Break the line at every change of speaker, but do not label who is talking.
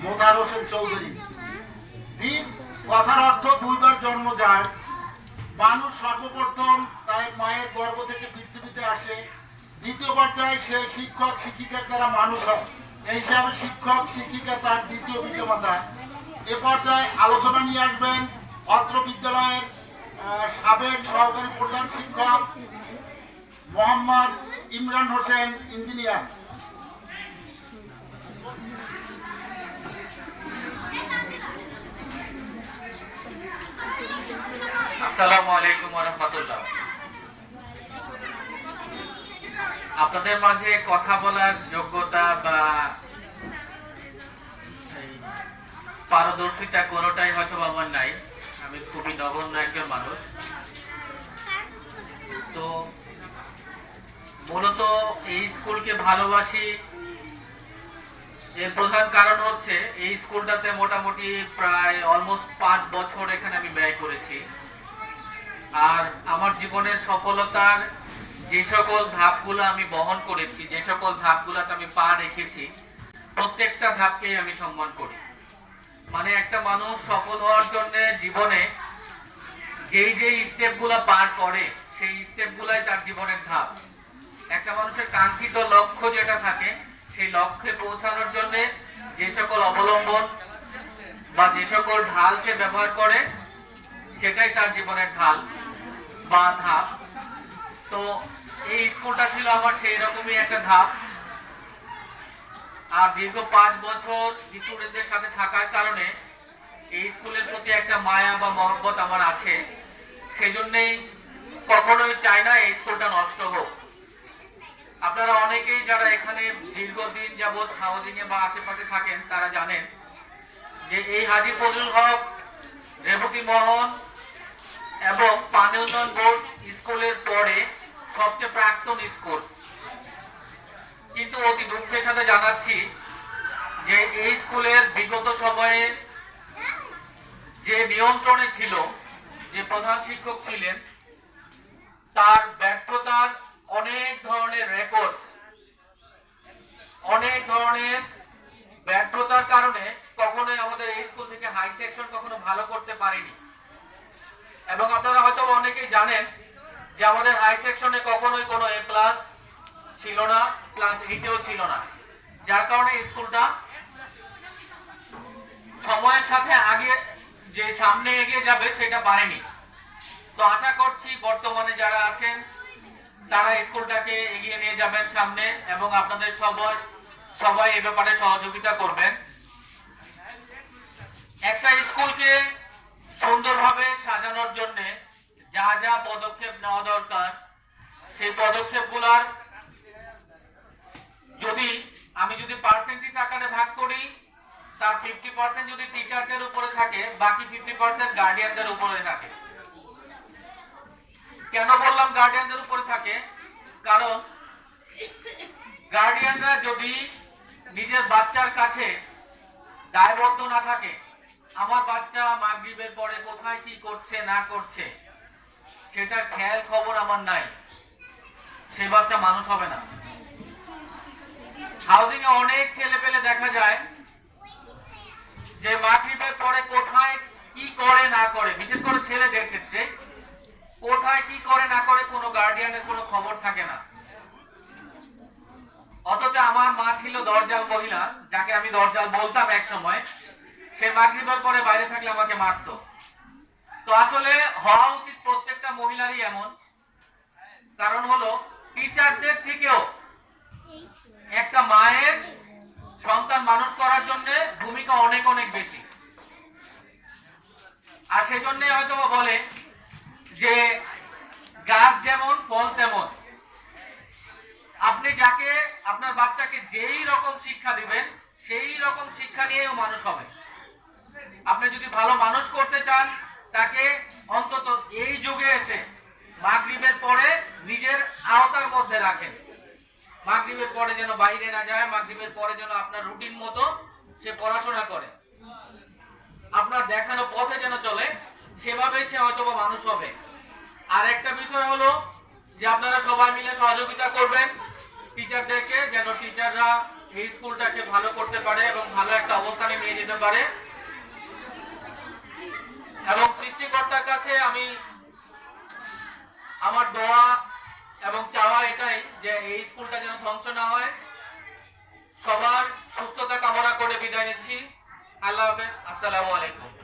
মোতার হোসেন চৌধুরী। দিন কথার অর্থ দুইবার জন্ম যায়। মানুষ সর্বপ্রথম তার মায়ের গর্ভ থেকে পৃথিবীতে আসে, দ্বিতীয় পর্যায়ে সে শিক্ষক শিক্ষিকার দ্বারা মানুষ হয়। এই হিসাবে শিক্ষক শিক্ষিকা তার দ্বিতীয় পিতামাতা। এ পর্যায়ে আলোচনা নিয়ে আসবেন অত্র বিদ্যালয়ের সাবেক সহকারী প্রধান শিক্ষক মোহাম্মদ ইমরান হোসেন ইঞ্জিনিয়ার।
আসসালামু আলাইকুম ওয়া রাহমাতুল্লাহ। আপনাদের মাঝে কথা বলার যোগ্যতা বা পারদর্শিতা কোনোটাই হয়তো আমার নাই। আমি খুবই নগণ্য একজন মানুষ। তো মূলত এই স্কুলকে ভালোবাসি, এর প্রধান কারণ হচ্ছে এই স্কুলটাতে মোটামুটি প্রায় অলমোস্ট 5 বছর এখানে আমি ব্যয় করেছি। আর আমার জীবনের সফলতার যে সকল ধাপগুলো আমি বহন করেছি, যে সকল ধাপগুলোতে আমি পা রেখেছি, প্রত্যেকটা ধাপকেই আমি সম্মান করি। মানে একটা মানুষ সফল হওয়ার জন্য জীবনে যেই যেই স্টেপগুলো পার করে সেই স্টেপগুলাই তার জীবনের ধাপ। একটা মানুষের কাঙ্ক্ষিত লক্ষ্য যেটা থাকে সেই লক্ষ্যে পৌঁছানোর জন্য যে সকল অবলম্বন বা যে সকল ঢাল সে ব্যবহার করে সেটাই তার জীবনের ঢাল বা ধাপ। তো এই স্কুলটা ছিল আমার সেই রকমই একটা ধাপ। আর দীর্ঘ 5 বছর স্টুডেন্টদের সাথে থাকার কারণে এই স্কুলের প্রতি একটা মায়া বা মহব্বত আমার আছে। সেজন্যই কখনোই চাই না এই স্কুলটা নষ্ট হোক। আপনারা অনেকেই যারা এখানে দীর্ঘদিন যাবৎ হাউজিং এ বা আশেপাশে থাকেন তারা জানেন যে এই হাজী ফজলুল হক, রেবতী মোহন এবং পানি উন্নয়ন বোর্ড স্কুলের পরে সবচেয়ে প্রাক্তন স্কুল। কিন্তু অতি দুঃখের সাথে জানাচ্ছি যে এই স্কুলের বিগত সময়ে যে নিয়ন্ত্রণে ছিল, যে প্রধান শিক্ষক ছিলেন, তার ব্যর্থতার অনেক ধরনের রেকর্ড, অনেক ধরনের ব্যর্থতার কারণে কখনোই আমাদের এই স্কুল থেকে হাই সেকশন কখনো ভালো করতে পারেনি। এবং আপনারা হয়তো অনেকেই জানেন যে আমাদের হাই সেকশনে কখনোই কোনো এ প্লাস ছিল না, ক্লাস 8-এও ছিল না, যার কারণে স্কুলটা সময়ের সাথে আগে যে সামনে এগিয়ে যাবে সেটা পারেনি। তো আশা করছি বর্তমানে যারা আছেন তারা স্কুলটাকে এগিয়ে নিয়ে যাবেন সামনে এবং আপনাদের সবাই এ ব্যাপারে সহযোগিতা করবেন। একটা স্কুলকে সুন্দরভাবে সাজানোর জন্য যা যা পদক্ষেপ নেওয়া দরকার সেই পদক্ষেপগুলোর আমি যদি পার্সেন্টেজ আকারে ভাগ করি, তার 50% যদি টিচারদের উপরে থাকে, বাকি 50% গার্ডিয়ানদের উপরে থাকে। কেন বললাম গার্ডিয়ানদের উপরে থাকে? কারণ গার্ডিয়ানরা যদি নিজের বাচ্চার কাছে দায়বদ্ধ না থাকে, আমার বাচ্চা মাগরিবের পরে কোথায় কি করছে না করছে সেটা খেয়াল খবর আমার নাই, সে বাচ্চা মানুষ হবে না। হাউজিং এ অনেক ছেলে পেলে দেখা যায় যে মাগরিবের পরে কোথায় কি করে না করে, বিশেষ করে ছেলেদের ক্ষেত্রে কোথায় কি করে না করে কোনো গার্ডিয়ানের কোনো খবর থাকে না। অথচ আমার মা ছিল দরজাল মহিলা, যাকে আমি দরজাল বলতাম এক সময়। সে মাগরিবের পরে বাইরে থাকলে আমাকে মারতো। তো আসলে হওয়া উচিত প্রত্যেকটা মহিলারই এমন। কারণ হলো টিচারদের থেকেও একটা মায়ের সন্তান মানুষ করার জন্য ভূমিকা অনেক অনেক বেশি। আর সেজন্য হয়তো বলে যে গাছ যেমন ফল তেমন। আপনি যাকে আপনার বাচ্চাকে যেই রকম শিক্ষা দিবেন সেই রকম শিক্ষা নিয়েও মানুষ হবে। আপনি যদি ভালো মানুষ করতে চান, তাকে অন্তত এই যুগে এসে মাগরিবের পরে নিজের আওতার মধ্যে রাখেন। মাগরিবের পরে যেন বাইরে না যায়, মাগরিবের পরে যেন আপনার রুটিন মতো সে পড়াশোনা করে, আপনার দেখানো পথে যেন চলে, সেভাবেই সে হয়তো মানুষ হবে। আর একটা বিষয় হলো যে আপনারা সবাই মিলে সহযোগিতা করবেন টিচারদেরকে, যেন টিচাররা এই স্কুলটাকে ভালো করতে পারে এবং ভালো একটা অবস্থানে নিয়ে যেতে দিতে পারে। এবং সৃষ্টিকর্তার কাছে আমি আমার দোয়া এবং চাওয়া এটাই যে এই স্কুলটা যেন ধ্বংস না হয়। সবার সুস্থতা কামনা করে বিদায় নিচ্ছি। আল্লাহ হাফেজ। আসসালামু আলাইকুম।